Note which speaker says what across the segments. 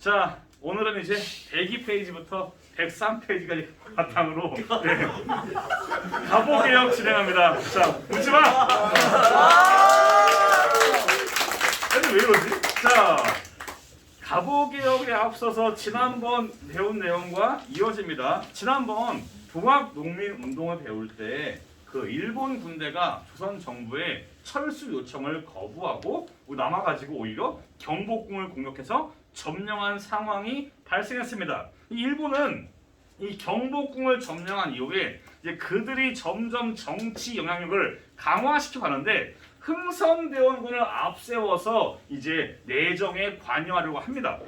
Speaker 1: 자, 오늘은 이제 102페이지부터 103페이지까지 바탕으로 가보개혁 진행합니다. 자, 웃지 마! 아니, 왜 이러지? 자, 가보개혁에 앞서서 지난번 배운 내용과 이어집니다. 지난번 동학농민운동을 배울 때 그 일본 군대가 조선 정부의 철수 요청을 거부하고 남아가지고 오히려 경복궁을 공격해서 점령한 상황이 발생했습니다. 이 일본은 이 경복궁을 점령한 이후에 이제 그들이 점점 정치 영향력을 강화시켜 가는데 흥선대원군을 앞세워서 이제 내정에 관여하려고 합니다.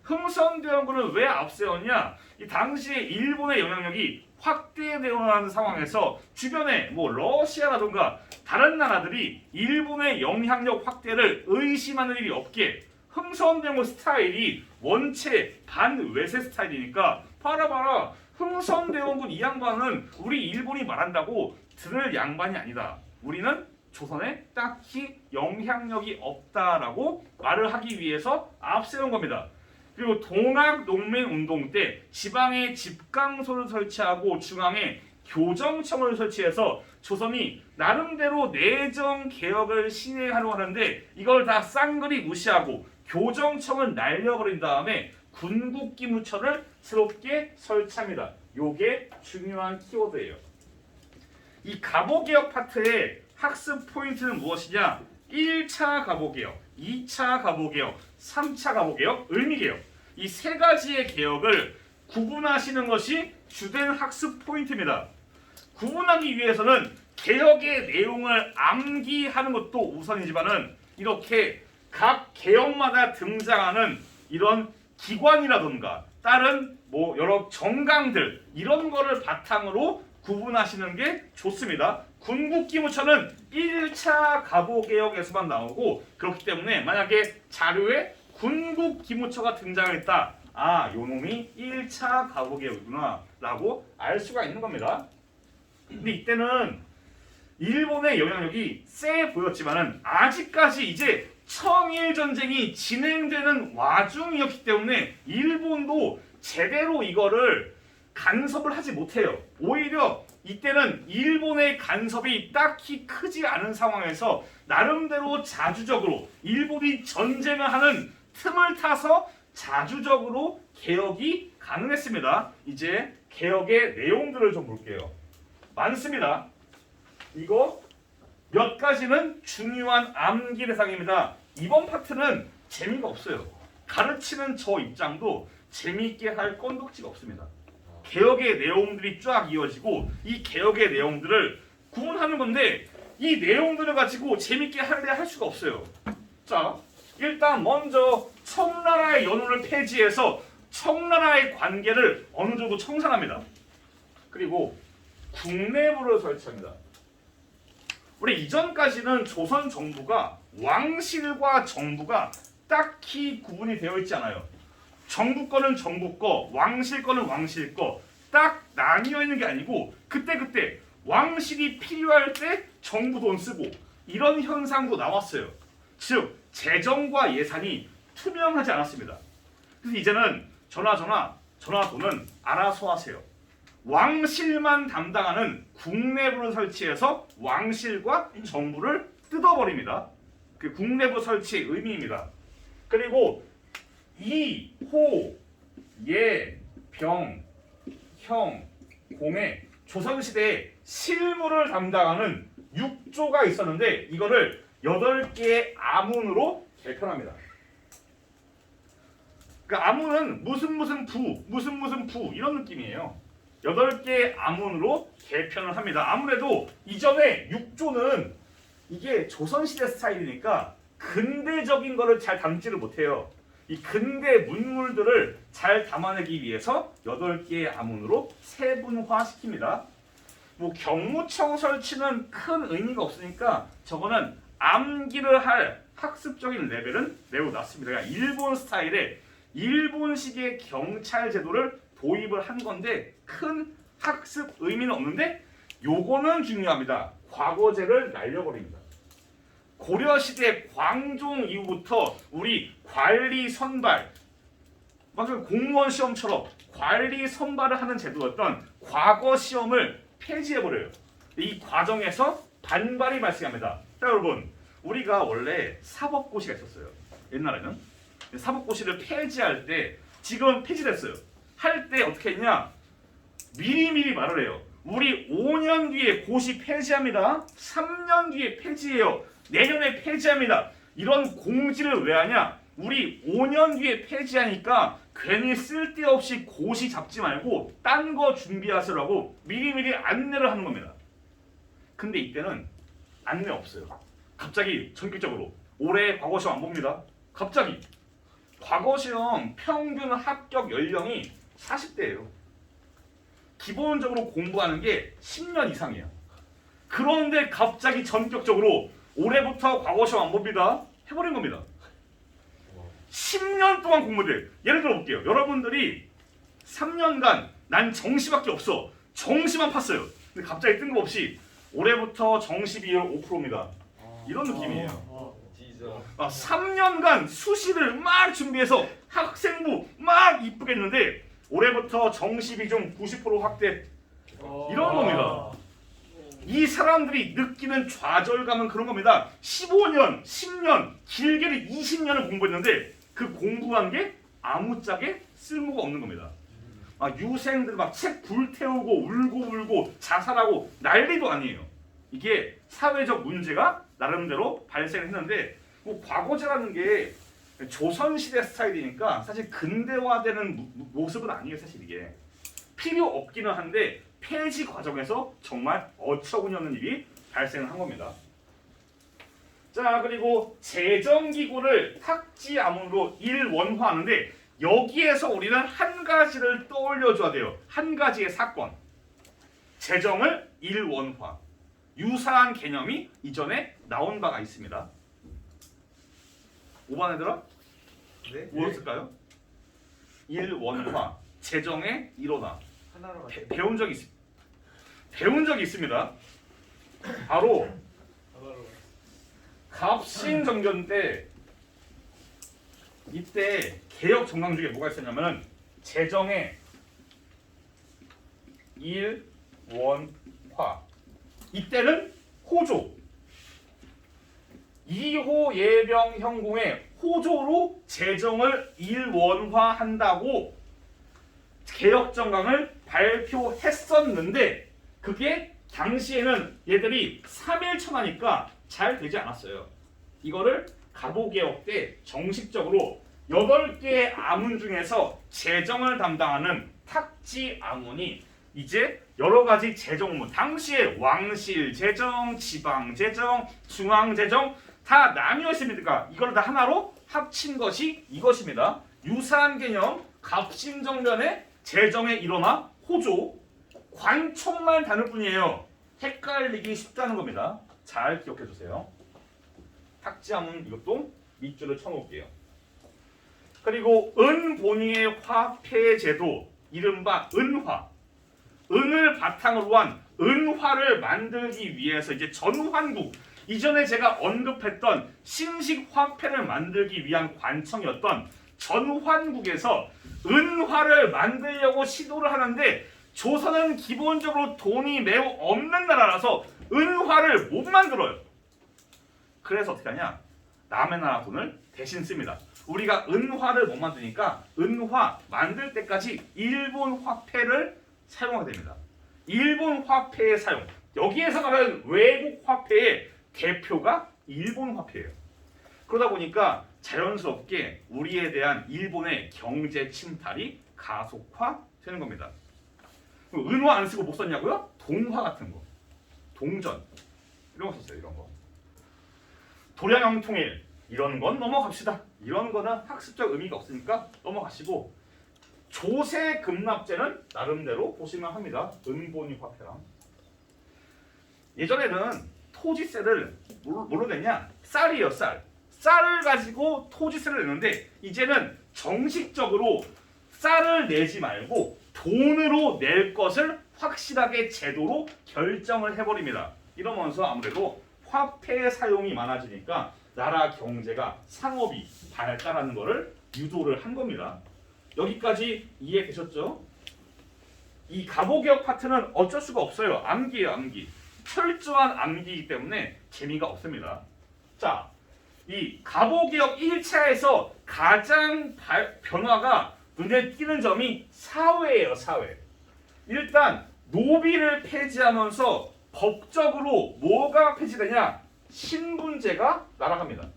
Speaker 1: 흥선대원군을 왜 앞세웠냐? 이 당시에 일본의 영향력이 확대되어가는 상황에서 주변에 뭐 러시아라든가 다른 나라들이 일본의 영향력 확대를 의심하는 일이 없게 흥선대원군 스타일이 원체 반외세 스타일이니까 봐라 흥선대원군 이 양반은 우리 일본이 말한다고 들을 양반이 아니다. 우리는 조선에 딱히 영향력이 없다라고 말을 하기 위해서 앞세운 겁니다. 그리고 동학농민운동 때 지방에 집강소를 설치하고 중앙에 교정청을 설치해서 조선이 나름대로 내정 개혁을 시행하려고 하는데 이걸 다 쌍그리 무시하고 교정청을 날려버린 다음에 군국기무처를 새롭게 설치합니다. 요게 중요한 키워드예요. 이 가보개혁 파트의 학습 포인트는 무엇이냐? 1차 가보개혁, 2차 가보개혁, 3차 가보개혁, 을미개혁 이 세 가지의 개혁을 구분하시는 것이 주된 학습 포인트입니다. 구분하기 위해서는 개혁의 내용을 암기하는 것도 우선이지만은 이렇게 각 개혁마다 등장하는 이런 기관이라든가 다른 뭐 여러 정강들 이런 거를 바탕으로 구분하시는 게 좋습니다. 군국기무처는 1차 가보개혁에서만 나오고 그렇기 때문에 만약에 자료에 군국기무처가 등장했다. 아, 요놈이 1차 가보개혁이구나 라고 알 수가 있는 겁니다. 근데 이때는 일본의 영향력이 세 보였지만은 아직까지 이제 청일전쟁이 진행되는 와중이었기 때문에 일본도 제대로 이거를 간섭을 하지 못해요. 오히려 이때는 일본의 간섭이 딱히 크지 않은 상황에서 나름대로 자주적으로 일본이 전쟁을 하는 틈을 타서 자주적으로 개혁이 가능했습니다. 이제 개혁의 내용들을 좀 볼게요. 많습니다. 이거 몇 가지는 중요한 암기 대상입니다. 이번 파트는 재미가 없어요. 가르치는 저 입장도 재미있게 할 건덕지가 없습니다. 개혁의 내용들이 쫙 이어지고 이 개혁의 내용들을 구분하는 건데 이 내용들을 가지고 재밌게 하려 할 수가 없어요. 자, 일단 먼저 청나라의 연호를 폐지해서 청나라의 관계를 어느 정도 청산합니다. 그리고 국내부를 설치합니다. 우리 이전까지는 조선 정부가 왕실과 정부가 딱히 구분이 되어 있지 않아요. 정부 거는 정부 거, 왕실 거는 왕실 거 딱 나뉘어 있는 게 아니고 그때 왕실이 필요할 때 정부 돈 쓰고 이런 현상도 나왔어요. 즉 재정과 예산이 투명하지 않았습니다. 그래서 이제는 전화돈은 알아서 하세요. 왕실만 담당하는 국내부를 설치해서 왕실과 정부를 뜯어버립니다. 그 국내부 설치의 의미입니다. 그리고 이, 호, 예, 병, 형, 공의 조선시대에 실무를 담당하는 6조가 있었는데 이거를 8개의 아문으로 개편합니다. 그러니까 아문은 무슨 부 이런 느낌이에요. 8개의 아문으로 개편을 합니다. 아무래도 이전에 6조는 이게 조선시대 스타일이니까 근대적인 거를 잘 담지를 못해요. 이 근대 문물들을 잘 담아내기 위해서 8개의 아문으로 세분화시킵니다. 뭐 경무청 설치는 큰 의미가 없으니까 저거는 암기를 할 학습적인 레벨은 매우 낮습니다. 그러니까 일본 스타일의 일본식의 경찰 제도를 도입을 한 건데 큰 학습 의미는 없는데 요거는 중요합니다. 과거제를 날려버립니다. 고려시대 광종 이후부터 우리 관리 선발 맞아요. 공무원 시험처럼 관리 선발을 하는 제도였던 과거 시험을 폐지해버려요. 이 과정에서 반발이 발생합니다. 자, 여러분, 우리가 원래 사법고시가 있었어요. 옛날에는. 사법고시를 폐지할 때 지금 폐지됐어요. 할 때 어떻게 했냐? 미리미리 말을 해요. 우리 5년 뒤에 고시 폐지합니다. 3년 뒤에 폐지해요. 내년에 폐지합니다. 이런 공지를 왜 하냐? 우리 5년 뒤에 폐지하니까 괜히 쓸데없이 고시 잡지 말고 딴 거 준비하시라고 미리미리 안내를 하는 겁니다. 근데 이때는 안내 없어요. 갑자기 전격적으로 올해 과거시험 안 봅니다. 갑자기 과거시험 평균 합격 연령이 40대예요. 기본적으로 공부하는 게 10년 이상이에요. 그런데 갑자기 전격적으로 올해부터 과거시험 안 봅니다. 해버린 겁니다. 10년 동안 공부돼. 예를 들어 볼게요. 여러분들이 3년간 난 정시밖에 없어. 정시만 팠어요. 근데 갑자기 뜬금없이 올해부터 정시 비율 5%입니다. 이런 느낌이에요. 3년간 수시를 막 준비해서 학생부 막 이쁘게 했는데 올해부터 정시 비중 90% 확대. 이런 겁니다. 이 사람들이 느끼는 좌절감은 그런 겁니다. 15년, 10년, 길게는 20년을 공부했는데 그 공부한 게 아무짝에 쓸모가 없는 겁니다. 유생들 막 책 불태우고 울고 자살하고 난리도 아니에요. 이게 사회적 문제가 나름대로 발생했는데 뭐 과거제라는 게 조선시대 스타일이니까 사실 근대화되는 모습은 아니에요. 사실 이게 필요 없기는 한데 폐지 과정에서 정말 어처구니 없는 일이 발생한 겁니다. 자, 그리고 재정기구를 탁지암으로 일원화하는데 여기에서 우리는 한 가지를 떠올려줘야 돼요. 한 가지의 사건. 재정을 일원화. 유사한 개념이 이전에 나온 바가 있습니다. 5번 얘들아?
Speaker 2: 네?
Speaker 1: 뭐였을까요? 일원화. 재정의 일원화. 배운 적이 있습니다. 바로 갑신정변 때 이때 개혁 정강 중에 뭐가 있었냐면 재정의 일원화. 이때는 호조 2호 예병 형공의 호조로 재정을 일원화한다고 개혁 정강을 발표했었는데 그게 당시에는 얘들이 3일 청하니까 잘 되지 않았어요. 이거를 갑오개혁 때 정식적으로 8개의 아문 중에서 재정을 담당하는 탁지 아문이 이제 여러 가지 재정무, 당시에 왕실 재정, 지방 재정, 중앙 재정 다 나뉘어 있습니다. 이걸 다 하나로 합친 것이 이것입니다. 유사한 개념, 갑신정변의 재정의 일원화, 호조, 관청만 다를 뿐이에요. 헷갈리기 쉽다는 겁니다. 잘 기억해 주세요. 탁지하면 이것도 밑줄을 쳐놓을게요. 그리고 은본위의 화폐제도, 이른바 은화. 은을 바탕으로 한 은화를 만들기 위해서 이제 전환국, 이전에 제가 언급했던 신식 화폐를 만들기 위한 관청이었던 전환국에서 은화를 만들려고 시도를 하는데 조선은 기본적으로 돈이 매우 없는 나라라서 은화를 못 만들어요. 그래서 어떻게 하냐? 남의 나라 돈을 대신 씁니다. 우리가 은화를 못 만드니까 은화 만들 때까지 일본 화폐를 사용하게 됩니다. 일본 화폐의 사용. 여기에서 말하는 외국 화폐의 대표가 일본 화폐예요. 그러다 보니까 자연스럽게 우리에 대한 일본의 경제 침탈이 가속화되는 겁니다. 은화 안 쓰고 뭐 썼냐고요? 동화 같은 거. 동전. 이런 거 썼어요. 이런 거. 도량형 통일. 이런 건 넘어갑시다. 이런 거는 학습적 의미가 없으니까 넘어가시고 조세급납제는 나름대로 보시면 합니다. 은본위 화폐랑. 예전에는 토지세를 뭘로 냈냐? 쌀이에요. 쌀. 쌀을 가지고 토지세를 내는데 이제는 정식적으로 쌀을 내지 말고 돈으로 낼 것을 확실하게 제도로 결정을 해버립니다. 이러면서 아무래도 화폐 사용이 많아지니까 나라 경제가 상업이 발달하는 것을 유도를 한 겁니다. 여기까지 이해되셨죠? 이 갑오개혁 파트는 어쩔 수가 없어요. 암기예요, 암기. 철저한 암기이기 때문에 재미가 없습니다. 자, 이 갑오개혁 1차에서 가장 변화가 눈에 띄는 점이 사회예요, 사회. 일단 노비를 폐지하면서 법적으로 뭐가 폐지되냐? 신분제가 날아갑니다.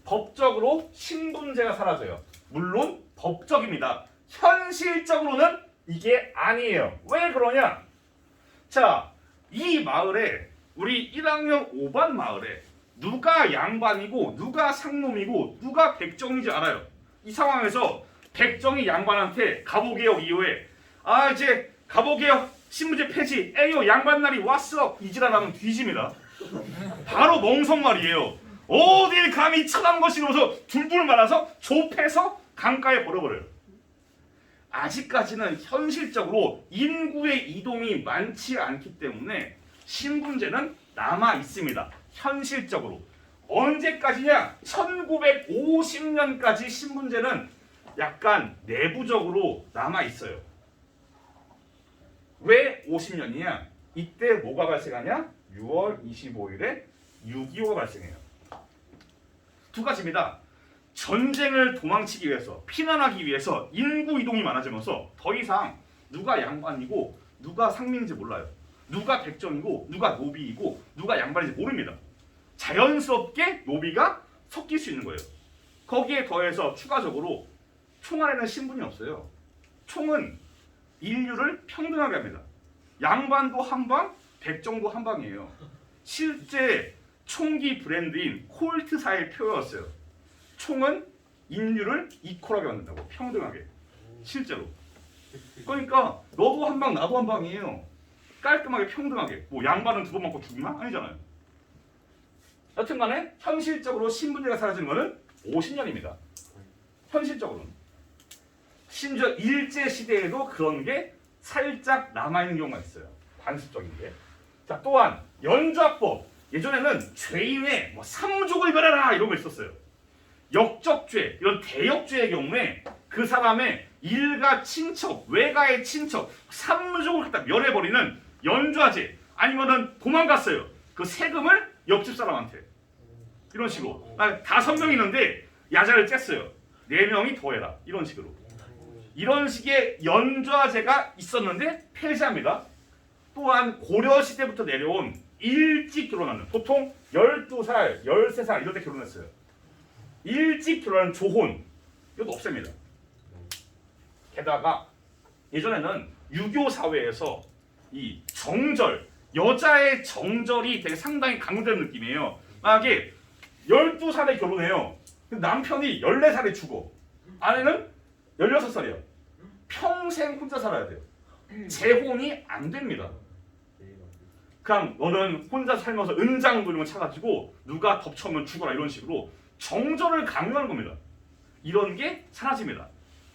Speaker 1: 법적으로 신분제가 사라져요. 물론 법적입니다. 현실적으로는 이게 아니에요. 왜 그러냐? 자, 이 마을에 우리 1학년 5반 마을에 누가 양반이고 누가 상놈이고 누가 백정인지 알아요. 이 상황에서 백정이 양반한테 갑오개혁 이후에 이제 갑오개혁 신분제 폐지 에요 양반날이 왔어 이지랄하면 뒤집니다. 바로 멍석말이에요. 어딜 감히 쳐난 것이로서 둘둘 말아서 좁혀서 강가에 버려버려요. 아직까지는 현실적으로 인구의 이동이 많지 않기 때문에 신분제는 남아 있습니다. 현실적으로. 언제까지냐? 1950년까지 신분제는 약간 내부적으로 남아 있어요. 왜 50년이냐? 이때 뭐가 발생하냐? 6월 25일에 6.25가 발생해요. 두 가지입니다. 전쟁을 도망치기 위해서, 피난하기 위해서 인구 이동이 많아지면서 더 이상 누가 양반이고 누가 상민인지 몰라요. 누가 백정이고 누가 노비이고 누가 양반인지 모릅니다. 자연스럽게 노비가 섞일 수 있는 거예요. 거기에 더해서 추가적으로 총 안에는 신분이 없어요. 총은 인류를 평등하게 합니다. 양반도 한 방, 백정도 한 방이에요. 실제 총기 브랜드인 콜트사의 표였어요. 총은 인류를 이퀄하게 만든다고, 평등하게. 실제로. 그러니까 너도 한 방, 나도 한 방이에요. 깔끔하게 평등하게. 뭐 양반은 두 번 맞고 죽이나? 아니잖아요. 여튼간에 현실적으로 신분제가 사라지는 것은 50년입니다. 현실적으로는. 심지어 일제시대에도 그런 게 살짝 남아있는 경우가 있어요. 관습적인 게. 자, 또한 연좌법. 예전에는 죄인의 뭐 삼족을 걸어라 이런 거 있었어요. 역적죄, 이런 대역죄의 경우에 그 사람의 일가 친척, 외가의 친척, 삼족을 갖다 멸해버리는 연좌제, 아니면은 도망갔어요. 그 세금을 옆집 사람한테. 이런 식으로. 5명 있는데 야자를 쬐어요. 4명이 더해라. 이런 식으로. 이런 식의 연좌제가 있었는데 폐지합니다. 또한 고려시대부터 내려온 일찍 결혼하는, 보통 12살, 13살 이럴 때 결혼했어요. 일찍 결혼하는 조혼, 이것도 없앱니다. 게다가 예전에는 유교 사회에서 이 정절, 여자의 정절이 되게 상당히 강조되는 느낌이에요. 만약에 12살에 결혼해요. 남편이 14살에 죽어. 아내는 16살이에요. 평생 혼자 살아야 돼요. 재혼이 안 됩니다. 그냥 너는 혼자 살면서 은장 부리면 차가지고 누가 덮쳐오면 죽어라 이런 식으로 정절을 강요하는 겁니다. 이런 게 사라집니다.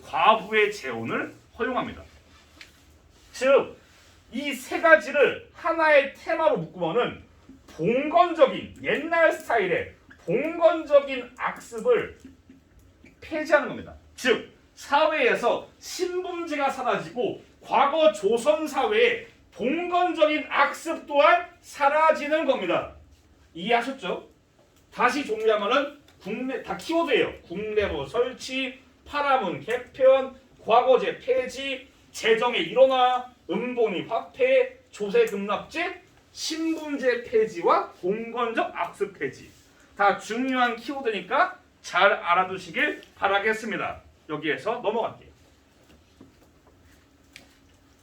Speaker 1: 과부의 재혼을 허용합니다. 즉, 이 세 가지를 하나의 테마로 묶으면은 봉건적인, 옛날 스타일의 봉건적인 악습을 폐지하는 겁니다. 즉, 사회에서 신분제가 사라지고 과거 조선 사회의 봉건적인 악습 또한 사라지는 겁니다. 이해하셨죠? 다시 정리하면은 국내 다 키워드예요. 국내로 설치, 파라문 개편, 과거제 폐지, 재정의 일원화, 음본위 화폐, 조세 급납제, 신분제 폐지와 봉건적 악습 폐지. 다 중요한 키워드니까 잘 알아두시길 바라겠습니다. 여기에서 넘어갈게요.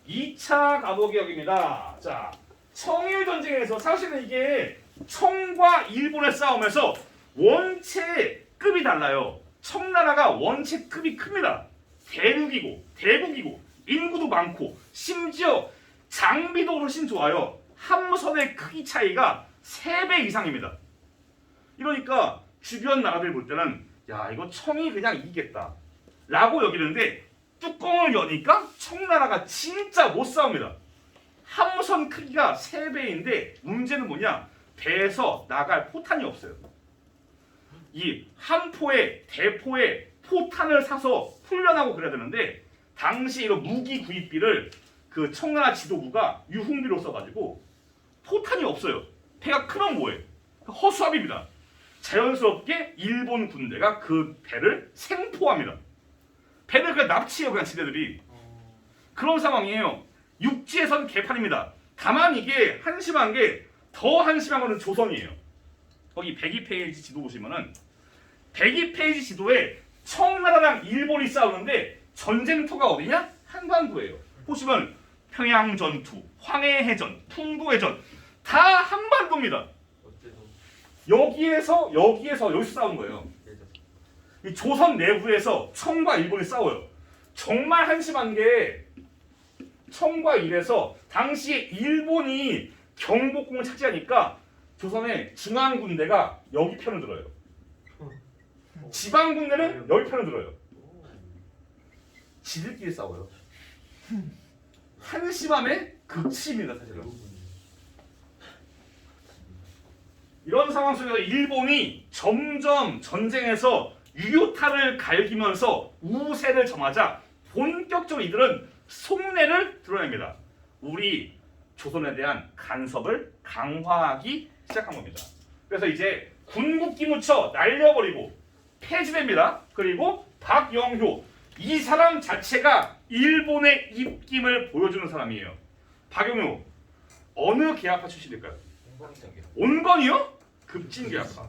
Speaker 1: 2차 갑오개혁입니다. 자, 청일전쟁에서 사실은 이게 청과 일본의 싸움에서 원체 급이 달라요. 청나라가 원체 급이 큽니다. 대국이고 인구도 많고 심지어 장비도 훨씬 좋아요. 함선의 크기 차이가 3배 이상입니다. 이러니까 주변 나라들 볼 때는 야, 이거 청이 그냥 이기겠다 라고 여기는데 뚜껑을 여니까 청나라가 진짜 못 싸웁니다. 함선 크기가 3배인데 문제는 뭐냐? 배에서 나갈 포탄이 없어요. 이 한 포에 대포에 포탄을 사서 훈련하고 그래야 되는데 당시 이런 무기 구입비를 그 청나라 지도부가 유흥비로 써가지고 포탄이 없어요. 배가 크면 뭐해? 허수아비입니다. 자연스럽게 일본 군대가 그 배를 생포합니다. 배를 그냥 납치해요, 그냥 지대들이. 그런 상황이에요. 육지에선 개판입니다. 다만 이게 한심한 게 더 한심한 거는 조선이에요. 거기 102페이지 지도 보시면은 102페이지 지도에 청나라랑 일본이 싸우는데 전쟁터가 어디냐? 한반도예요. 보시면 평양전투, 황해해전, 풍부해전 다 한반도입니다. 여기서 싸운 거예요. 이 조선 내부에서 청과 일본이 싸워요. 정말 한심한 게 청과 일에서 당시에 일본이 경복궁을 차지하니까 조선의 중앙군대가 여기 편을 들어요. 지방군대는 여기 편을 들어요. 지들끼리 싸워요. 한심함의 극치입니다, 사실은. 이런 상황 속에서 일본이 점점 전쟁에서 유효타를 갈기면서 우세를 점하자 본격적으로 이들은 속내를 드러냅니다. 우리 조선에 대한 간섭을 강화하기 시작한 겁니다. 그래서 이제 군국기 묻혀 날려버리고 폐지됩니다. 그리고 박영효 이 사람 자체가 일본의 입김을 보여주는 사람이에요. 박영효 어느 계약파 출신일까요? 온건이요? 급진계약파.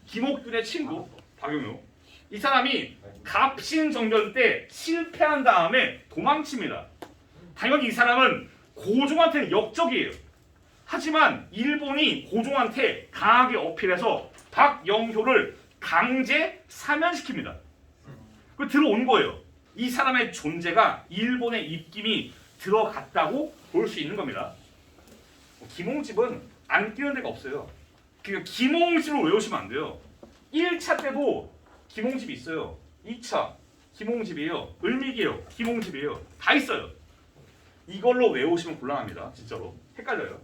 Speaker 1: 김옥균의 친구 박영효. 이 사람이 갑신정변 때 실패한 다음에 도망칩니다. 당연히 이 사람은 고종한테는 역적이에요. 하지만 일본이 고종한테 강하게 어필해서 박영효를 강제 사면시킵니다. 그 들어온 거예요. 이 사람의 존재가 일본의 입김이 들어갔다고 볼 수 있는 겁니다. 김홍집은 안 끼는 데가 없어요. 그러니까 김홍집을 외우시면 안 돼요. 1차 때도 김홍집이 있어요. 2차 김홍집이에요. 을미기예요. 김홍집이에요. 다 있어요. 이걸로 외우시면 곤란합니다. 진짜로. 헷갈려요.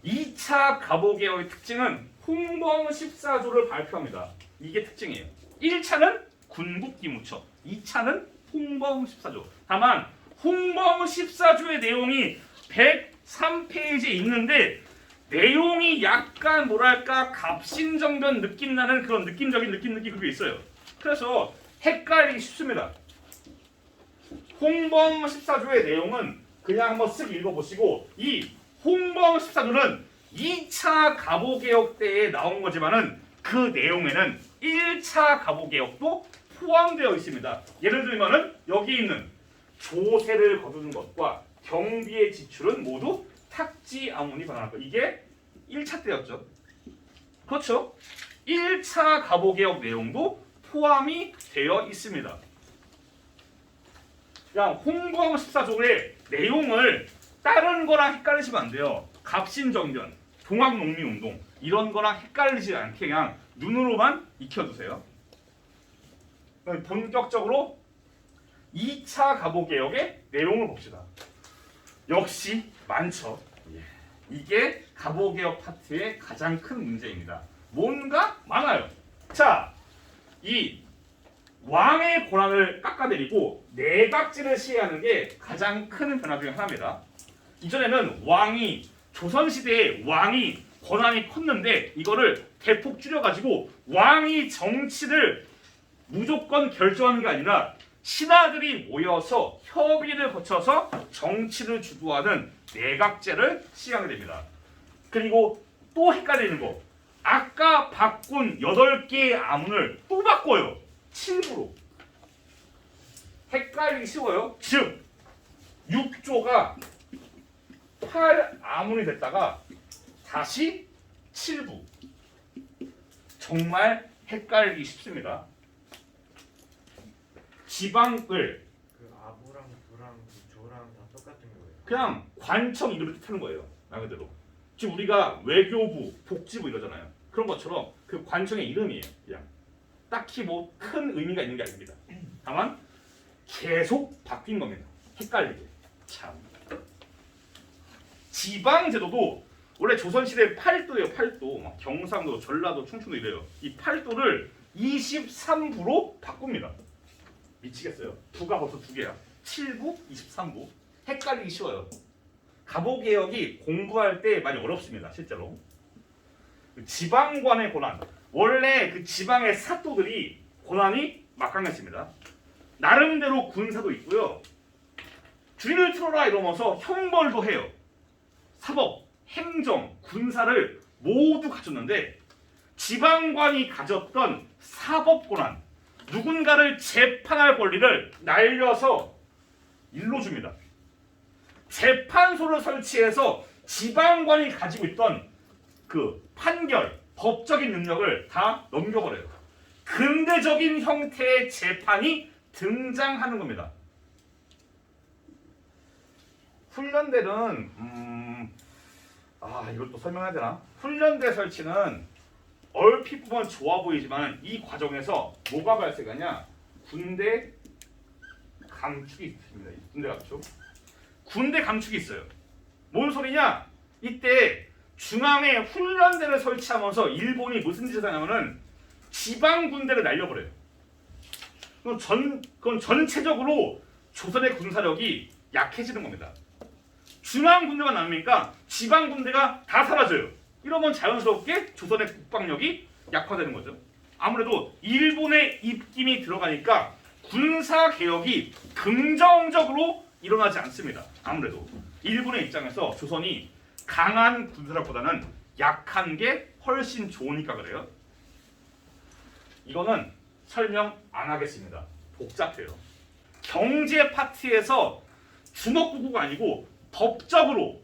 Speaker 1: 2차 갑오개혁의 특징은 홍범 14조를 발표합니다. 이게 특징이에요. 1차는 군국기무처, 2차는 홍범 14조. 다만 홍범 14조의 내용이 103페이지에 있는데 내용이 약간 뭐랄까 갑신정변 느낌 나는 그런 느낌적인 느낌 그게 있어요. 그래서 헷갈리기 쉽습니다. 홍범 14조의 내용은 그냥 한번 쓱 읽어보시고 이 홍범 14조는 2차 갑오개혁 때에 나온 거지만은 그 내용에는 1차 갑오개혁도 포함되어 있습니다. 예를 들면은 여기 있는 조세를 거두는 것과 경비의 지출은 모두 탁지 아문이 반환할 것. 이게 1차 때였죠. 그렇죠? 1차 갑오개혁 내용도 포함이 되어 있습니다. 그냥 홍범 14조의 내용을 다른 거랑 헷갈리시면 안 돼요. 갑신정변, 동학농민운동 이런 거랑 헷갈리지 않게 그냥 눈으로만 익혀두세요. 본격적으로 2차 갑오개혁의 내용을 봅시다. 역시 많죠. 이게 갑오개혁 파트의 가장 큰 문제입니다. 뭔가 많아요. 자, 이 왕의 권한을 깎아내리고 내각제를 시행하는 게 가장 큰 변화 중에 하나입니다. 이전에는 조선시대에 왕이 권한이 컸는데 이거를 대폭 줄여가지고 왕이 정치를 무조건 결정하는 게 아니라 신하들이 모여서 협의를 거쳐서 정치를 주도하는 내각제를 시행하게 됩니다. 그리고 또 헷갈리는 거. 아까 바꾼 8개의 아문을 또 바꿔요. 7부로. 헷갈리기 쉬워요. 즉 6조가 8아문이 됐다가 다시 7부. 정말 헷갈리기 쉽습니다. 지방을
Speaker 2: 그 아부랑 부랑 조랑 다 똑같은 거예요.
Speaker 1: 그냥 관청 이름을 뜻하는 거예요. 말 그대로. 지금 우리가 외교부, 복지부 이러잖아요. 그런 것처럼 그 관청의 이름이에요. 그냥 딱히 뭐 큰 의미가 있는 게 아닙니다. 다만 계속 바뀐 겁니다. 헷갈리게. 참. 지방제도도 원래 조선시대 8도예요. 8도. 막 경상도, 전라도, 충청도 이래요. 이 8도를 23부로 바꿉니다. 미치겠어요. 부가 벌써 두 개야. 7부, 23부. 헷갈리기 쉬워요. 갑오개혁이 공부할 때 많이 어렵습니다. 실제로. 지방관의 권한. 원래 그 지방의 사또들이 권한이 막강했습니다. 나름대로 군사도 있고요. 주의를 틀어라 이러면서 형벌도 해요. 사법, 행정, 군사를 모두 갖췄는데 지방관이 가졌던 사법 권한, 누군가를 재판할 권리를 날려서 일러줍니다. 재판소를 설치해서 지방관이 가지고 있던 그 판결, 법적인 능력을 다 넘겨버려요. 근대적인 형태의 재판이 등장하는 겁니다. 훈련대는 이것도 설명해야 되나? 훈련대 설치는 얼핏 보면 좋아 보이지만 이 과정에서 뭐가 발생하냐? 군대 감축이 있습니다. 군대 감축. 군대 감축이 있어요. 뭔 소리냐? 이때 중앙에 훈련대를 설치하면서 일본이 무슨 짓을 하냐면은 지방 군대를 날려버려요. 그건 전체적으로 조선의 군사력이 약해지는 겁니다. 중앙 군대만 남으니까 지방 군대가 다 사라져요. 이러면 자연스럽게 조선의 국방력이 약화되는 거죠. 아무래도 일본의 입김이 들어가니까 군사 개혁이 긍정적으로 일어나지 않습니다. 아무래도 일본의 입장에서 조선이 강한 군사력보다는 약한 게 훨씬 좋으니까 그래요. 이거는 설명 안 하겠습니다. 복잡해요. 경제 파트에서 주먹구구가 아니고 법적으로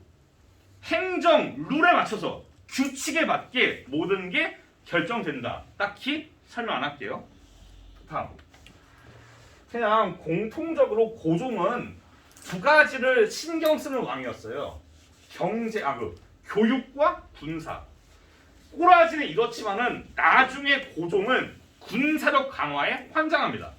Speaker 1: 행정 룰에 맞춰서 규칙에 맞게 모든 게 결정된다. 딱히 설명 안 할게요. 다음. 그냥 공통적으로 고종은 두 가지를 신경 쓰는 왕이었어요. 교육과 군사. 꼬라지는 이렇지만은 나중에 고종은 군사력 강화에 환장합니다.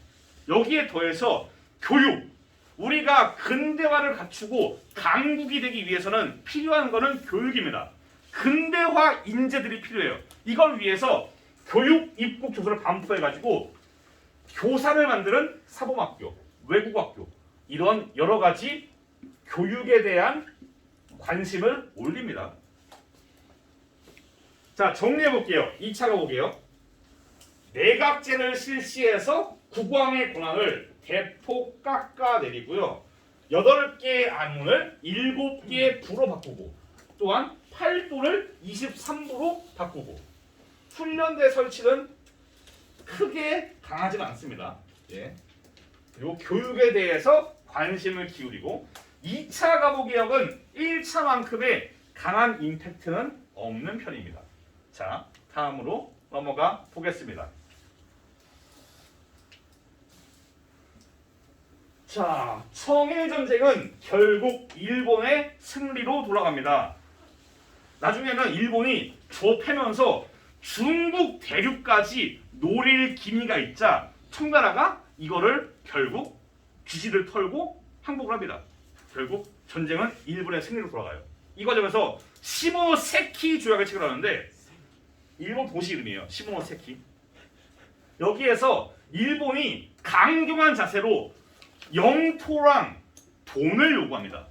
Speaker 1: 여기에 더해서 교육. 우리가 근대화를 갖추고 강국이 되기 위해서는 필요한 거는 교육입니다. 근대화 인재들이 필요해요. 이걸 위해서 교육 입국 교수를 반포해가지고 교사를 만드는 사범학교, 외국학교 이런 여러 가지 교육에 대한 관심을 올립니다. 자, 정리해볼게요. 2차 가볼게요. 내각제를 실시해서 국왕의 권한을 대폭 깎아내리고요. 8개의 안문을 7개의 부로 바꾸고 또한 8도를 23도로 바꾸고 훈련대 설치는 크게 강하지는 않습니다. 예. 그리고 교육에 대해서 관심을 기울이고 2차 가보개혁은 1차만큼의 강한 임팩트는 없는 편입니다. 자, 다음으로 넘어가 보겠습니다. 자, 청일전쟁은 결국 일본의 승리로 돌아갑니다. 나중에는 일본이 조패면서 중국 대륙까지 노릴 기미가 있자 청나라가 이거를 결국 귀지를 털고 항복을 합니다. 결국 전쟁은 일본의 승리로 돌아가요. 이 과정에서 시모노세키 조약을 체결하는데 일본 도시 이름이에요. 시모노세키. 여기에서 일본이 강경한 자세로 영토랑 돈을 요구합니다.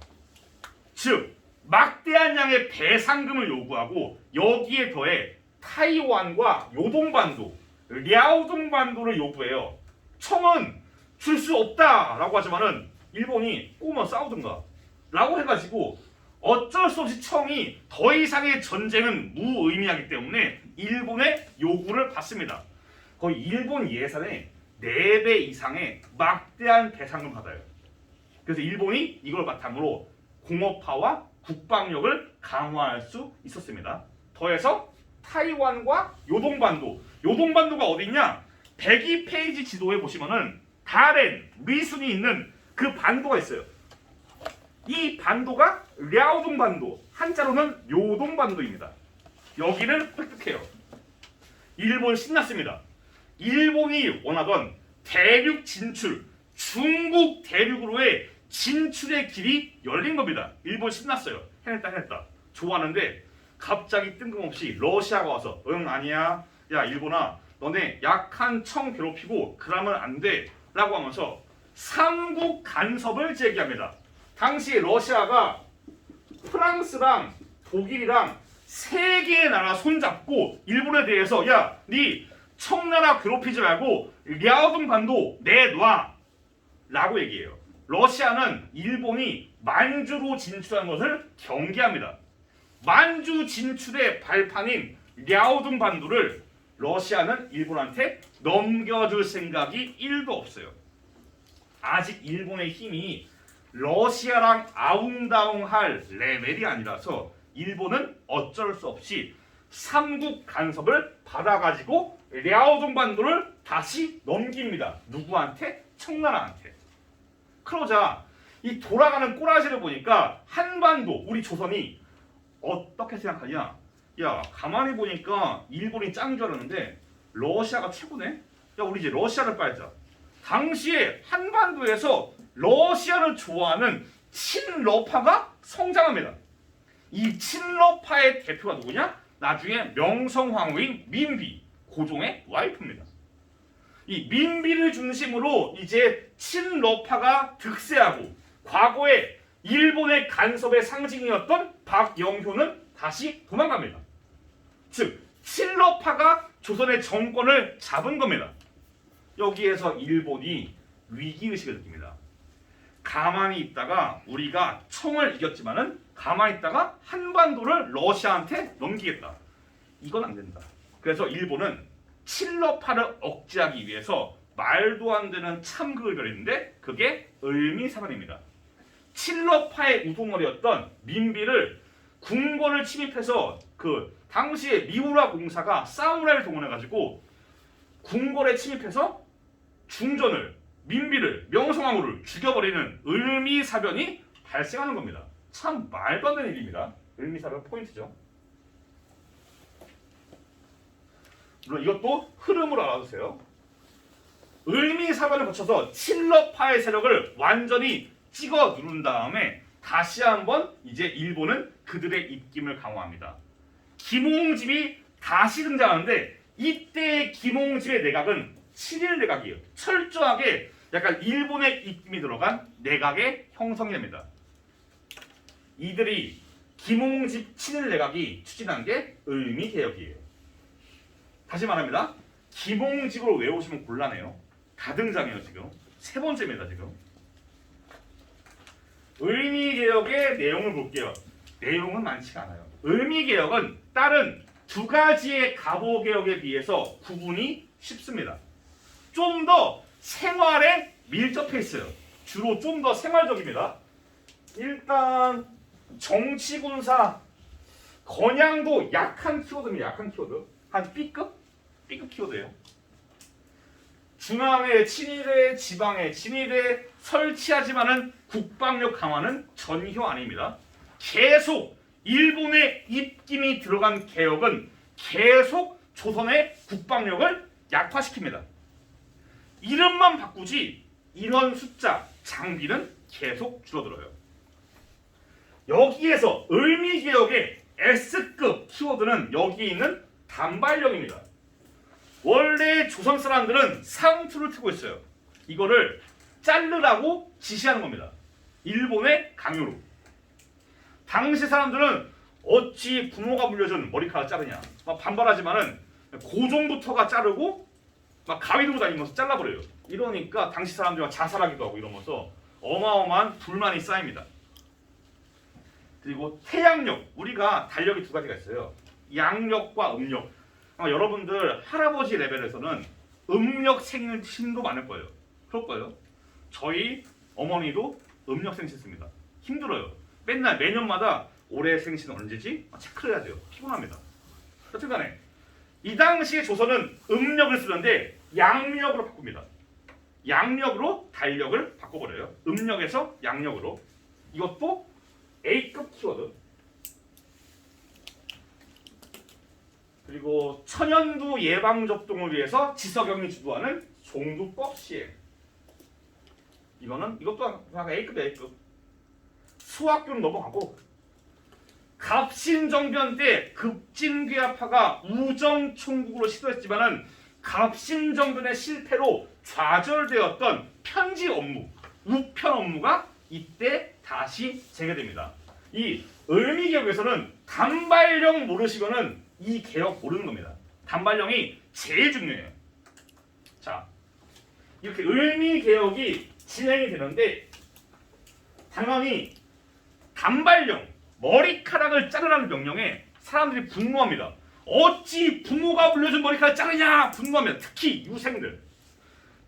Speaker 1: 즉 막대한 양의 배상금을 요구하고 여기에 더해 타이완과 요동반도, 랴오동반도를 요구해요. 청은 줄 수 없다라고 하지만은 일본이 꼬면 싸우든가 라고 해가지고 어쩔 수 없이 청이 더 이상의 전쟁은 무의미하기 때문에 일본의 요구를 받습니다. 거의 일본 예산의 4배 이상의 막대한 배상금을 받아요. 그래서 일본이 이걸 바탕으로 공업화와 국방력을 강화할 수 있었습니다. 더해서 타이완과 요동반도가 어디 있냐? 102페이지 지도에 보시면은 다롄, 리순이 있는 그 반도가 있어요. 이 반도가 랴오동반도, 한자로는 요동반도입니다. 여기를 획득해요. 일본 신났습니다. 일본이 원하던 대륙 진출, 중국 대륙으로의 진출의 길이 열린 겁니다. 일본 신났어요. 해냈다. 좋아하는데 갑자기 뜬금없이 러시아가 와서 응 아니야. 야 일본아 너네 약한 청 괴롭히고 그러면 안 돼 라고 하면서 삼국 간섭을 제기합니다. 당시 러시아가 프랑스랑 독일이랑 세 개의 나라 손잡고 일본에 대해서 야, 네 청나라 괴롭히지 말고 랴오둥 반도 내놔 라고 얘기해요. 러시아는 일본이 만주로 진출한 것을 경계합니다. 만주 진출의 발판인 랴오둥 반도를 러시아는 일본한테 넘겨줄 생각이 1도 없어요. 아직 일본의 힘이 러시아랑 아웅다웅할 레벨이 아니라서 일본은 어쩔 수 없이 삼국 간섭을 받아가지고 랴오둥 반도를 다시 넘깁니다. 누구한테? 청나라한테. 그러자 이 돌아가는 꼬라지를 보니까 한반도 우리 조선이 어떻게 생각하냐? 야, 가만히 보니까 일본이 짱인 줄 알았는데 러시아가 최고네? 야, 우리 이제 러시아를 빨자. 당시에 한반도에서 러시아를 좋아하는 친러파가 성장합니다. 이 친러파의 대표가 누구냐? 나중에 명성황후인 민비, 고종의 와이프입니다. 이 민비를 중심으로 이제 친러파가 득세하고 과거에 일본의 간섭의 상징이었던 박영효는 다시 도망갑니다. 즉 친러파가 조선의 정권을 잡은 겁니다. 여기에서 일본이 위기의식을 느낍니다. 가만히 있다가 우리가 청을 이겼지만은 가만히 있다가 한반도를 러시아한테 넘기겠다. 이건 안 된다. 그래서 일본은 친러파를 억제하기 위해서 말도 안 되는 참극을 벌이는데 그게 을미사변입니다. 친러파의 우두머리였던 민비를 궁궐을 침입해서 그 당시에 미우라 공사가 사무라이를 동원해가지고 궁궐에 침입해서 중전을 민비를 명성황후를 죽여버리는 을미사변이 발생하는 겁니다. 참 말도 안 되는 일입니다. 을미사변 포인트죠. 물론 이것도 흐름으로 알아두세요. 을미사변을 거쳐서 친러파의 세력을 완전히 찍어 누른 다음에 다시 한번 이제 일본은 그들의 입김을 강화합니다. 김홍집이 다시 등장하는데 이때의 김홍집의 내각은 7일 내각이에요. 철저하게 약간 일본의 입김이 들어간 내각의 형성이 됩니다. 이들이 김홍집 7일 내각이 추진한 게 을미개혁이에요. 다시 말합니다. 김홍집으로 외우시면 곤란해요. 다 등장해요 지금. 세 번째입니다 지금. 을미개혁의 내용을 볼게요. 내용은 많지가 않아요. 을미개혁은 다른 두 가지의 가보개혁에 비해서 구분이 쉽습니다. 좀 더 생활에 밀접해 있어요. 주로 좀 더 생활적입니다. 일단 정치군사 건양도 약한 키워드입니다. 약한 키워드. 한 B급? B급 키워드예요. 중앙에 친일에 지방에 친일에 설치하지만은 국방력 강화는 전혀 아닙니다. 계속 일본의 입김이 들어간 개혁은 계속 조선의 국방력을 약화시킵니다. 이름만 바꾸지 인원 숫자, 장비는 계속 줄어들어요. 여기에서 을미개혁의 S급 키워드는 여기 있는 단발령입니다. 원래 조선 사람들은 상투를 트고 있어요. 이거를 자르라고 지시하는 겁니다. 일본의 강요로. 당시 사람들은 어찌 부모가 물려준 머리카락 자르냐 막 반발하지만은 고종부터가 자르고 막 가위 들고 다니면서 잘라버려요. 이러니까 당시 사람들이 자살하기도 하고 이러면서 어마어마한 불만이 쌓입니다. 그리고 태양력, 우리가 달력이 두 가지가 있어요. 양력과 음력. 아마 여러분들 할아버지 레벨에서는 음력 생신도 많을 거예요. 그럴 거예요. 저희 어머니도 음력 생신 씁니다. 힘들어요. 맨날 매년마다 올해 생신은 언제지? 체크를 해야 돼요. 피곤합니다. 여튼 간에 이 당시에 조선은 음력을 쓰는데 양력으로 바꿉니다. 양력으로 달력을 바꿔버려요. 음력에서 양력으로. 이것도 A급 키워드. 그리고 천연두 예방접종을 위해서 지석영이 주도하는 종두법 시행. 이것도 A급 A급. 수학교는 넘어가고 갑신정변 때 급진괴합파가 우정총국으로 시도했지만은 갑신정변의 실패로 좌절되었던 편지 업무, 우편 업무가 이때 다시 재개됩니다. 이 을미개혁에서는 단발령 모르시면은 이 개혁 모르는 겁니다. 단발령이 제일 중요해요. 자, 이렇게 을미개혁이 진행이 되는데 당연히 단발령, 머리카락을 자르라는 명령에 사람들이 분노합니다. 어찌 부모가 물려준 머리카락 자르냐 분노합니다. 특히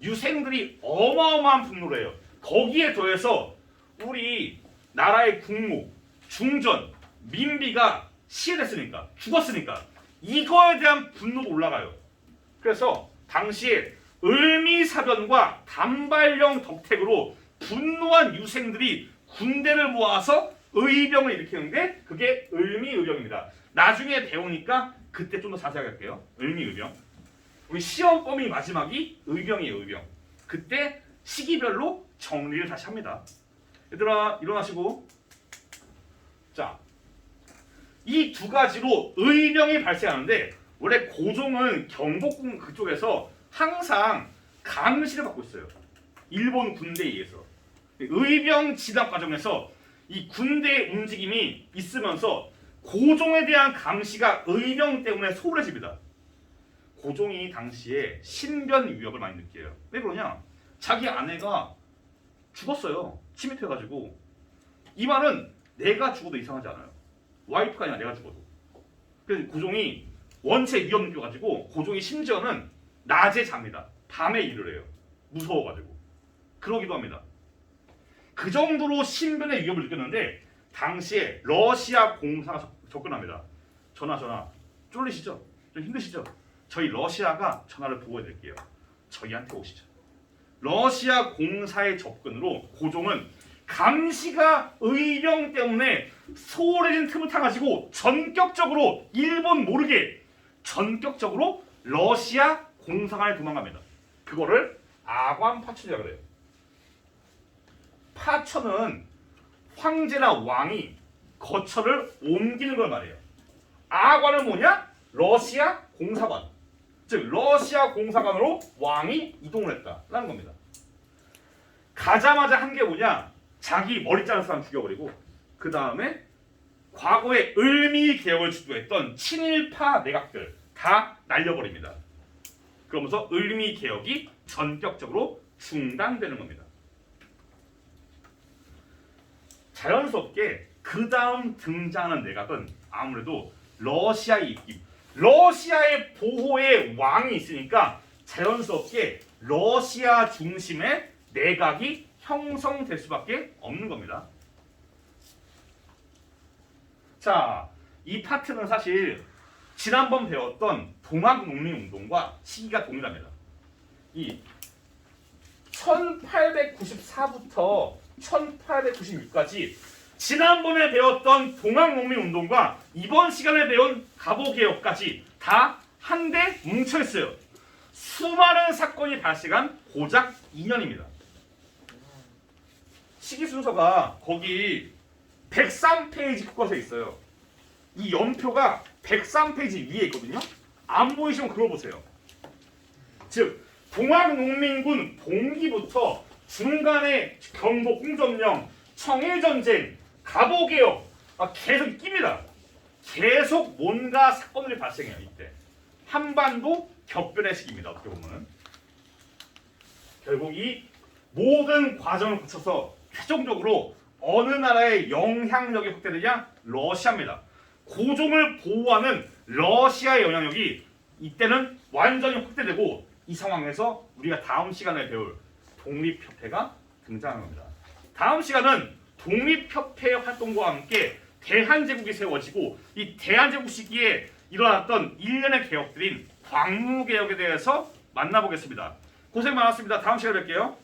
Speaker 1: 유생들이 어마어마한 분노를 해요. 거기에 더해서 우리 나라의 국모, 중전, 민비가 시해됐으니까, 죽었으니까 이거에 대한 분노가 올라가요. 그래서 당시에 을미사변과 단발령 덕택으로 분노한 유생들이 군대를 모아서 의병을 일으키는데 그게 을미의병입니다. 나중에 배우니까 그때 좀 더 자세하게 할게요. 을미의병. 우리 시험 범위 마지막이 의병이에요. 의병. 그때 시기별로 정리를 다시 합니다. 얘들아 일어나시고. 자, 이 두 가지로 의병이 발생하는데 원래 고종은 경복궁 그쪽에서 항상 감시를 받고 있어요. 일본 군대에 의해서. 의병 진압 과정에서 이 군대의 움직임이 있으면서 고종에 대한 감시가 의병 때문에 소홀해집니다. 고종이 당시에 신변 위협을 많이 느껴요. 왜 그러냐? 자기 아내가 죽었어요. 침입해가지고. 이 말은 내가 죽어도 이상하지 않아요. 와이프가 아니라 내가 죽어도. 그래서 고종이 원체 위협 느껴가지고 고종이 심지어는 낮에 잡니다. 밤에 일을 해요. 무서워가지고. 그러기도 합니다. 그 정도로 신변의 위협을 느꼈는데 당시에 러시아 공사가 접근합니다. 전화 쫄리시죠? 좀 힘드시죠? 저희 러시아가 전화를 보고해드릴게요. 저희한테 오시죠. 러시아 공사의 접근으로 고종은 감시가 의병 때문에 소홀해진 틈을 타가지고 전격적으로 일본 모르게 전격적으로 러시아 공사관에 도망갑니다. 그거를 아관파천이라고 그래요. 파천은 황제나 왕이 거처를 옮기는 걸 말해요. 아관은 뭐냐? 러시아 공사관. 즉 러시아 공사관으로 왕이 이동을 했다라는 겁니다. 가자마자 한 게 뭐냐? 자기 머리 자른 사람 죽여버리고 그 다음에 과거에 을미개혁을 주도했던 친일파 내각들 다 날려버립니다. 그러면서 을미개혁이 전격적으로 중단되는 겁니다. 자연스럽게 그 다음 등장하는 내각은 아무래도 러시아의 입김, 러시아의 보호에 왕이 있으니까 자연스럽게 러시아 중심의 내각이 형성될 수밖에 없는 겁니다. 자, 이 파트는 사실 지난번 배웠던 동학농민운동과 시기가 동일합니다. 이 1894부터 1896까지 지난번에 배웠던 동학농민운동과 이번 시간에 배운 갑오개혁까지 다 한데 뭉쳐있어요. 수많은 사건이 발생한 고작 2년입니다. 시기 순서가 거기 103페이지 곳에 있어요. 이 연표가 103페이지 위에 있거든요. 안 보이시면 그걸 보세요. 즉 동학농민군 동기부터 중간에 경복궁점령, 청일전쟁, 갑오개혁 계속 낍니다. 계속 뭔가 사건들이 발생해요. 이때 한반도 격변의 시기입니다. 어떻게 보면 결국 이 모든 과정을 거쳐서 최종적으로 어느 나라의 영향력이 확대되냐? 러시아입니다. 고종을 보호하는 러시아의 영향력이 이때는 완전히 확대되고 이 상황에서 우리가 다음 시간에 배울 독립협회가 등장하는 겁니다. 다음 시간은 독립협회 활동과 함께 대한제국이 세워지고 이 대한제국 시기에 일어났던 일련의 개혁들인 광무개혁에 대해서 만나보겠습니다. 고생 많았습니다. 다음 시간에 뵐게요.